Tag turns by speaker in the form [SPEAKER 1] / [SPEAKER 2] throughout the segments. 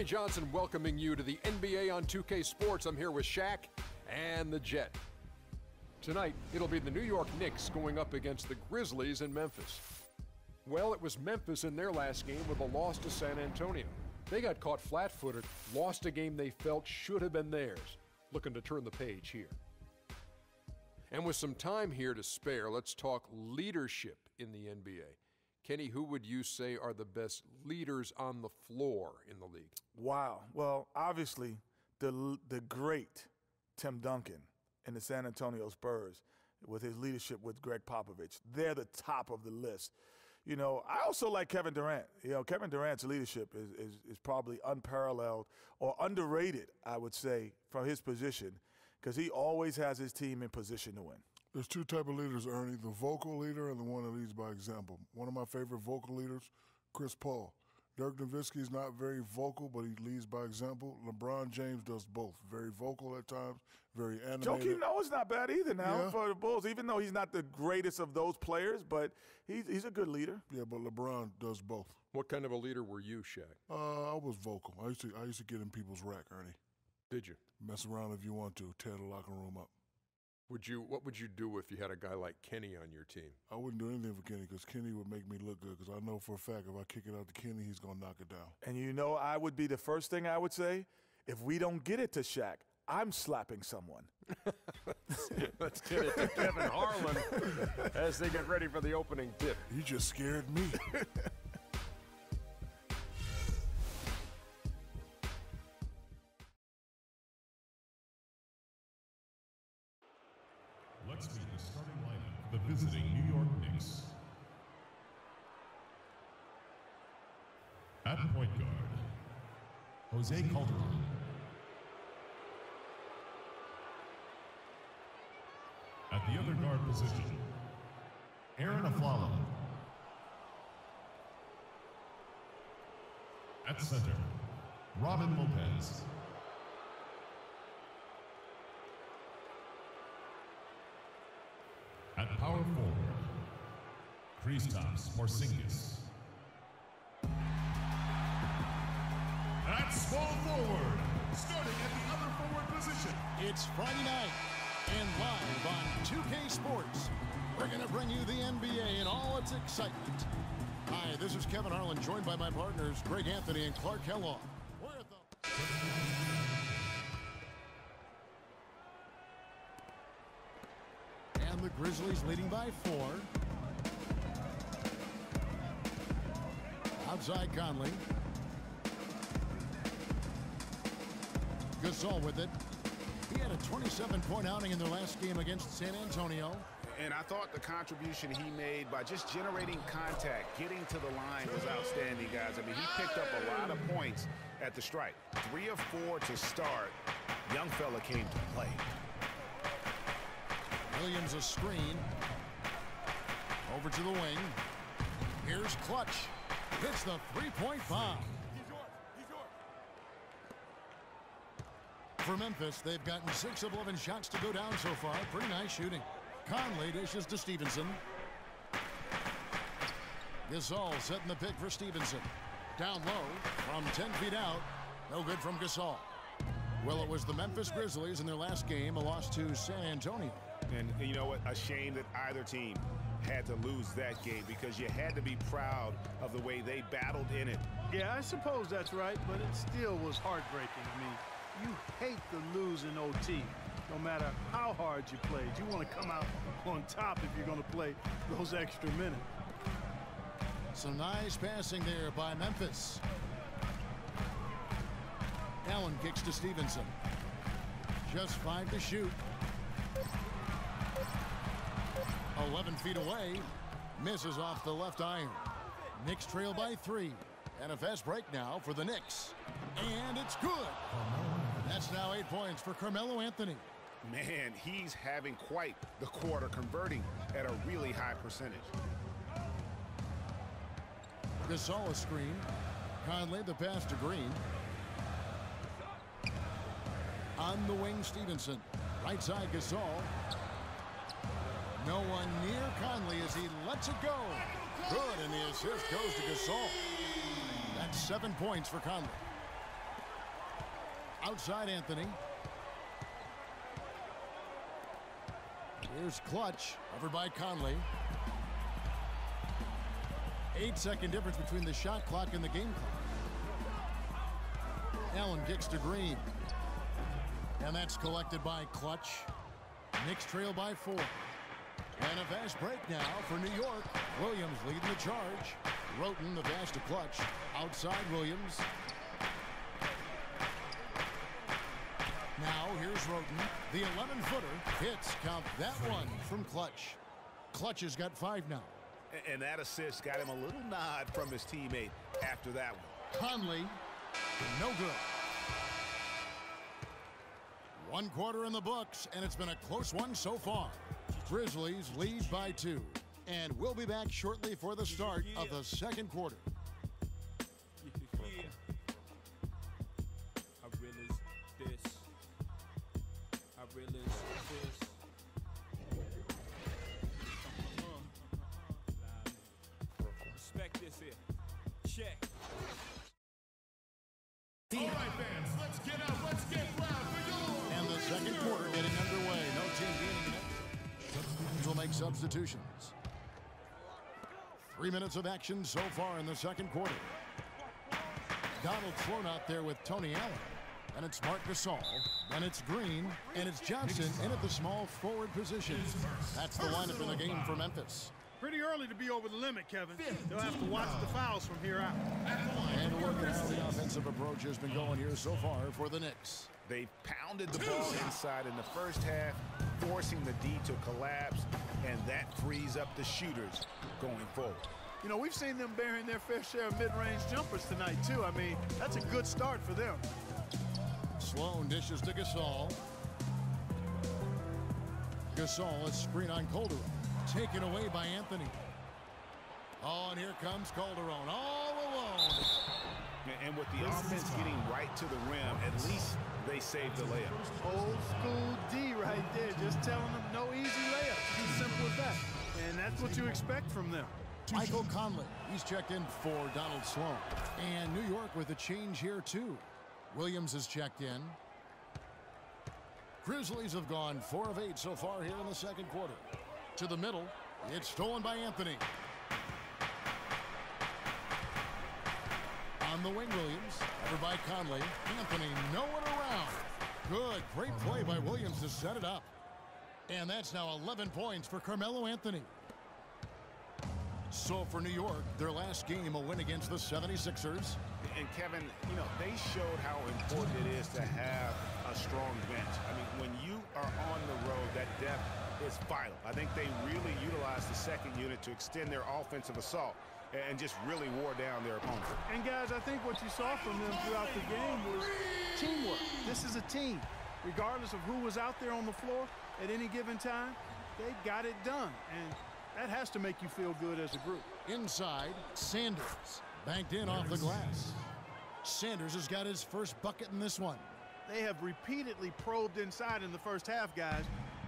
[SPEAKER 1] Ernie Johnson welcoming you to the NBA on 2K Sports. I'm here with Shaq and the Jet. Tonight, it'll be the New York Knicks going up against the Grizzlies in Memphis. Well, it was Memphis in their last game with a loss to San Antonio. They got caught flat-footed, lost a game they felt should have been theirs. Looking to turn the page here. And with some time here to spare, let's talk leadership in the NBA. Kenny, who would you say are the best leaders on the floor in the league?
[SPEAKER 2] Wow. Well, obviously, the great Tim Duncan in the San Antonio Spurs with his leadership with Greg Popovich. They're the top of the list. You know, I also like Kevin Durant. You know, Kevin Durant's leadership is probably unparalleled or underrated, I would say, from his position, because he always has his team in position to win.
[SPEAKER 3] There's two type of leaders, Ernie, the vocal leader and the one that leads by example. One of my favorite vocal leaders, Chris Paul. Dirk Nowitzki's not very vocal, but he leads by example. LeBron James does both. Very vocal at times, very animated.
[SPEAKER 2] Joakim Noah's not bad either now for the Bulls, even though he's not the greatest of those players, but he's a good leader.
[SPEAKER 3] Yeah, but LeBron does both.
[SPEAKER 1] What kind of a leader were you, Shaq?
[SPEAKER 3] I was vocal. I used to get in people's rack, Ernie.
[SPEAKER 1] Did you?
[SPEAKER 3] Mess around if you want to. Tear the locker room up.
[SPEAKER 1] What would you do if you had a guy like Kenny on your team?
[SPEAKER 3] I wouldn't do anything for Kenny because Kenny would make me look good because I know for a fact if I kick it out to Kenny, he's going to knock it down.
[SPEAKER 2] And you know, I would be the first thing I would say, if we don't get it to Shaq, I'm slapping someone.
[SPEAKER 1] Let's get it to Kevin Harlan as they get ready for the opening tip.
[SPEAKER 3] You just scared me.
[SPEAKER 4] Let's meet the starting lineup for the visiting New York Knicks. At point guard, Jose Calderon. At the other guard position, Aaron Aflalo. At center, Robin Lopez. At power forward, Kristaps Porzingis. At small forward, starting at the other forward position.
[SPEAKER 5] It's Friday night, and live on 2K Sports, we're going to bring you the NBA and all its excitement. Hi, this is Kevin Harlan, joined by my partners, Greg Anthony and Clark Kellogg. We're at the... And the Grizzlies leading by 4. Outside Conley. Gasol with it. He had a 27-point outing in their last game against San Antonio.
[SPEAKER 6] And I thought the contribution he made by just generating contact, getting to the line was outstanding, guys. I mean, he picked up a lot of points at the strike. 3 of 4 to start. Young fella came to play.
[SPEAKER 5] Williams a screen. Over to the wing. Here's Clutch. Hits the three-point bomb. For Memphis, they've gotten 6 of 11 shots to go down so far. Pretty nice shooting. Conley dishes to Stevenson. Gasol setting the pick for Stevenson. Down low from 10 feet out. No good from Gasol. Well, it was the Memphis Grizzlies in their last game, a loss to San Antonio.
[SPEAKER 6] And you know what? A shame that either team had to lose that game because you had to be proud of the way they battled in it.
[SPEAKER 7] Yeah, I suppose that's right, but it still was heartbreaking. I mean, you hate to lose in OT. No matter how hard you played, you want to come out on top if you're going to play those extra minutes.
[SPEAKER 5] Some nice passing there by Memphis. Allen kicks to Stevenson. Just 5 to shoot. 11 feet away. Misses off the left iron. Knicks trail by 3. And a fast break now for the Knicks. And it's good. That's now 8 points for Carmelo Anthony.
[SPEAKER 6] Man, he's having quite the quarter, converting at a really high percentage.
[SPEAKER 5] Gasol a screen. Conley the pass to Green. On the wing, Stevenson. Right side, Gasol. No one near Conley as he lets it go. Good, and the assist goes to Gasol. That's 7 points for Conley. Outside Anthony. Here's Clutch, covered by Conley. 8-second difference between the shot clock and the game clock. Allen kicks to Green. And that's collected by Clutch. Knicks trail by 4. And a fast break now for New York. Williams leading the charge. Roten the pass to Clutch. Outside Williams. Now here's Roten. The 11-footer hits. Count that one from Clutch. Clutch has got 5 now.
[SPEAKER 6] And that assist got him a little nod from his teammate after that one.
[SPEAKER 5] Conley, no good. 1 quarter in the books, and it's been a close one so far. Grizzlies lead by 2. And we'll be back shortly for the start of the second quarter.
[SPEAKER 4] Check. All right, fans, let's get out. Let's get loud for yours.
[SPEAKER 5] And the second quarter getting underway. No team gaining it. Substitutions will make substitutions. 3 minutes of action so far in the second quarter. Donald Sloan out there with Tony Allen. And it's Marc Gasol. Then it's Green. And it's Johnson in at the small forward position. That's the lineup in the game for Memphis.
[SPEAKER 7] Pretty early to be over the limit, Kevin. They'll have to watch the fouls from here out.
[SPEAKER 5] And look at how the offensive approach has been going here so far for the Knicks.
[SPEAKER 6] They pounded the ball inside in the first half, forcing the D to collapse, and that frees up the shooters going forward.
[SPEAKER 7] You know, we've seen them bearing their fair share of mid-range jumpers tonight, too. I mean, that's a good start for them.
[SPEAKER 5] Sloan dishes to Gasol. Gasol, a screen on Calderon. Taken away by Anthony. Oh, and here comes Calderon all alone.
[SPEAKER 6] And with the offense getting right to the rim, at least they saved the layup.
[SPEAKER 7] Old school D right there, just telling them no easy layups. Too simple as that. And that's what you expect from them.
[SPEAKER 5] Michael Conley, he's checked in for Donald Sloan. And New York with a change here, too. Williams is checked in. Grizzlies have gone 4 of 8 so far here in the second quarter. To the middle, it's stolen by Anthony. On the wing, Williams, over by Conley. Anthony, no one around. Good, great play by Williams to set it up. And that's now 11 points for Carmelo Anthony. So for New York, their last game, a win against the 76ers.
[SPEAKER 6] And Kevin, you know, they showed how important it is to have a strong bench. I mean, when you are on the road, that depth is vital. I think they really utilized the second unit to extend their offensive assault and just really wore down their opponent.
[SPEAKER 7] And guys, I think what you saw from them throughout the game was teamwork. This is a team. Regardless of who was out there on the floor at any given time, they got it done. And that has to make you feel good as a group.
[SPEAKER 5] Inside, Sanders banked in off the glass. Sanders has got his first bucket in this one.
[SPEAKER 7] They have repeatedly probed inside in the first half, guys,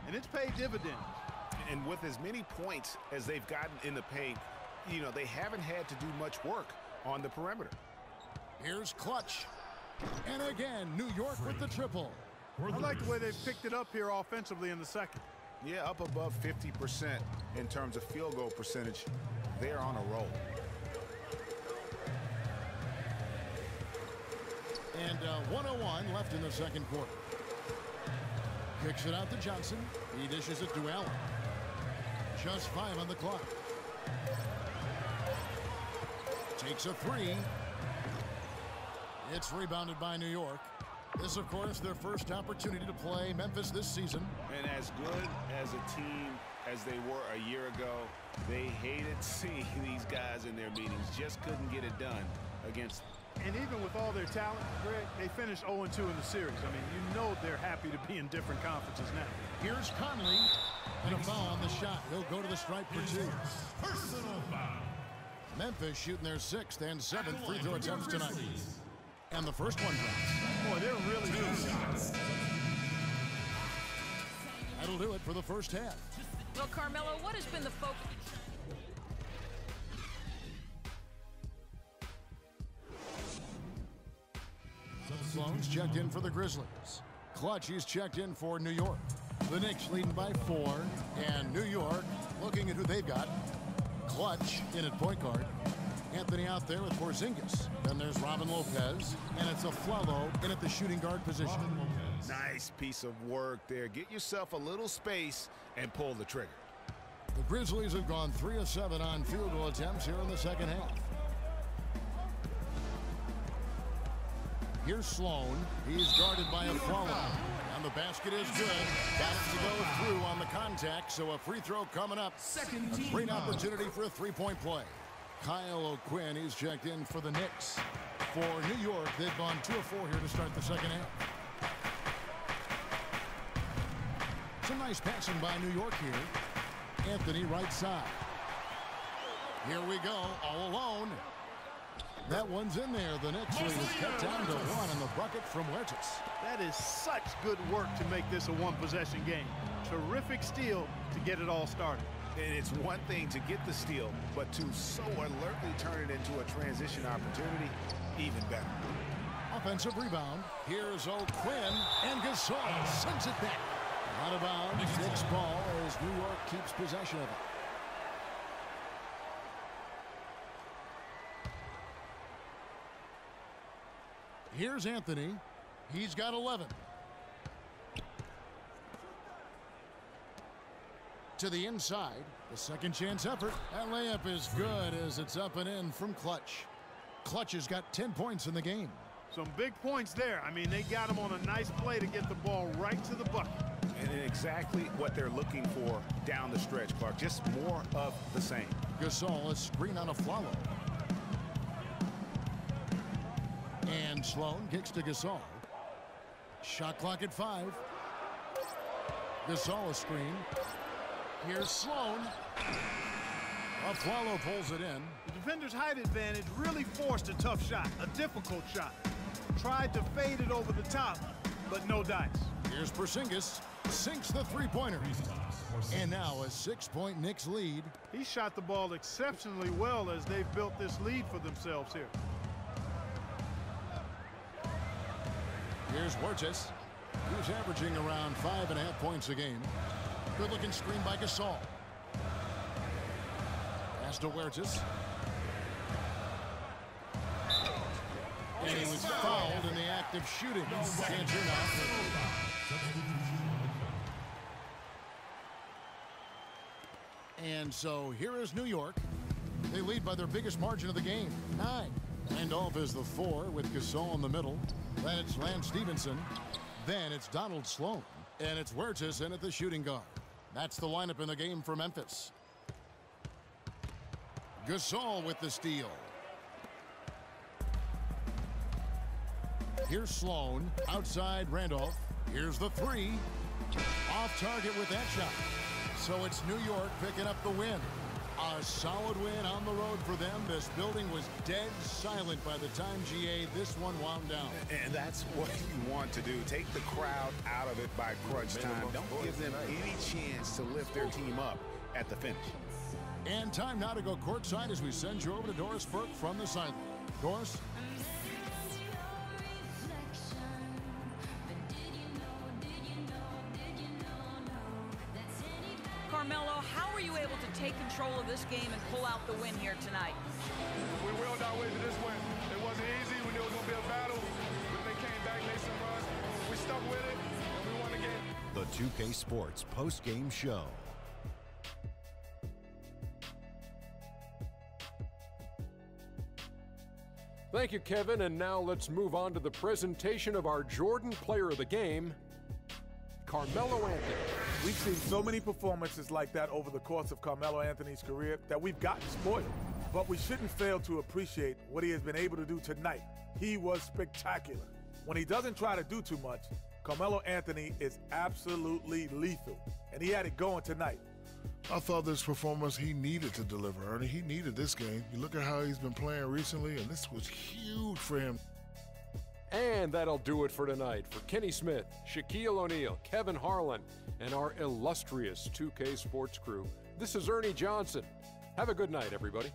[SPEAKER 7] and it's paid dividends.
[SPEAKER 6] And with as many points as they've gotten in the paint, you know, they haven't had to do much work on the perimeter.
[SPEAKER 5] Here's Clutch. And again, New York with the triple.
[SPEAKER 7] I like the way they've picked it up here offensively in the second.
[SPEAKER 6] Yeah, up above 50% in terms of field goal percentage. They're on a roll.
[SPEAKER 5] And 1:01 left in the second quarter. Kicks it out to Johnson. He dishes it to Allen. Just 5 on the clock. Takes a 3. It's rebounded by New York. This, of course, their first opportunity to play Memphis this season.
[SPEAKER 6] And as good as a team as they were a year ago, they hated seeing these guys in their meetings. Just couldn't get it done against them.
[SPEAKER 7] And even with all their talent, Greg, they finished 0-2 in the series. I mean, you know they're happy to be in different conferences now.
[SPEAKER 5] Here's Conley. And a foul on the shot. He'll go to the stripe for 2.
[SPEAKER 4] Personal foul.
[SPEAKER 5] Memphis shooting their 6th and 7th free throw attempts tonight. And the first one drops.
[SPEAKER 7] Boy, they're really good.
[SPEAKER 5] That'll do it for the first half.
[SPEAKER 8] Well, Carmelo, what has been the focus?
[SPEAKER 5] Sloan's checked in for the Grizzlies. Clutch is checked in for New York. The Knicks leading by 4, and New York looking at who they've got. Clutch in at point guard. Anthony out there with Porzingis. Then there's Robin Lopez, and it's Aflalo in at the shooting guard position.
[SPEAKER 6] Nice piece of work there. Get yourself a little space and pull the trigger.
[SPEAKER 5] The Grizzlies have gone 3 of 7 on field goal attempts here in the second half. Here's Sloan. He's guarded by Aflalo. And the basket is good. Got it to go through on the contact, so a free throw coming up. A great opportunity for a three-point play. Kyle O'Quinn, he's checked in for the Knicks. For New York, they've gone 2 of 4 here to start the second half. Some nice passing by New York here. Anthony right side. Here we go, all alone. That one's in there. The Knicks lead is cut down to 1 in the bucket from Huertas.
[SPEAKER 7] That is such good work to make this a one-possession game. Terrific steal to get it all started.
[SPEAKER 6] And it's one thing to get the steal, but to so alertly turn it into a transition opportunity, even better.
[SPEAKER 5] Offensive rebound. Here's O'Quinn, and Gasol sends it back. Out of bounds. Knicks ball as New York keeps possession of it. Here's Anthony. He's got 11. To the inside. The second chance effort. That layup is good as it's up and in from Clutch. Clutch has got 10 points in the game.
[SPEAKER 7] Some big points there. I mean, they got him on a nice play to get the ball right to the bucket.
[SPEAKER 6] And exactly what they're looking for down the stretch, Clark. Just more of the same.
[SPEAKER 5] Gasol, a screen on Aflalo. And Sloan kicks to Gasol. Shot clock at 5. Gasol a screen. Here's Sloan. Aflalo pulls it in.
[SPEAKER 7] The defender's height advantage really forced a tough shot, a difficult shot. Tried to fade it over the top, but no dice.
[SPEAKER 5] Here's Porzingis. Sinks the three-pointer. And now a 6-point Knicks lead.
[SPEAKER 7] He shot the ball exceptionally well as they've built this lead for themselves here.
[SPEAKER 5] Here's Huertas. He's averaging around 5.5 points a game. Good-looking screen by Gasol. Pass to Huertas. And he was fouled in the act of shooting. Can't turn off. And so here is New York. They lead by their biggest margin of the game, 9. Randolph is the 4 with Gasol in the middle. Then it's Lance Stevenson. Then it's Donald Sloan. And it's Huertas in at the shooting guard. That's the lineup in the game for Memphis. Gasol with the steal. Here's Sloan. Outside Randolph. Here's the 3. Off target with that shot. So it's New York picking up the win. A solid win on the road for them. This building was dead silent by the time, GA, this one wound down.
[SPEAKER 6] And that's what you want to do. Take the crowd out of it by crunch time. Don't give them any chance to lift their team up at the finish.
[SPEAKER 5] And time now to go courtside as we send you over to Doris Burke from the sideline. Doris?
[SPEAKER 8] Carmelo, how were you able to take control of this game and pull out the win here tonight?
[SPEAKER 9] We willed our way to this win. It wasn't easy. We knew it was going to be a battle. But they came back, made some runs. We stuck with it, and we won the game.
[SPEAKER 10] The 2K Sports post-game show.
[SPEAKER 1] Thank you, Kevin. And now let's move on to the presentation of our Jordan Player of the Game, Carmelo Anthony.
[SPEAKER 2] We've seen so many performances like that over the course of Carmelo Anthony's career that we've gotten spoiled. But we shouldn't fail to appreciate what he has been able to do tonight. He was spectacular. When he doesn't try to do too much, Carmelo Anthony is absolutely lethal. And he had it going tonight.
[SPEAKER 3] I thought this performance he needed to deliver, Ernie. He needed this game. You look at how he's been playing recently, and this was huge for him.
[SPEAKER 1] And that'll do it for tonight. For Kenny Smith, Shaquille O'Neal, Kevin Harlan, and our illustrious 2K Sports crew, this is Ernie Johnson. Have a good night, everybody.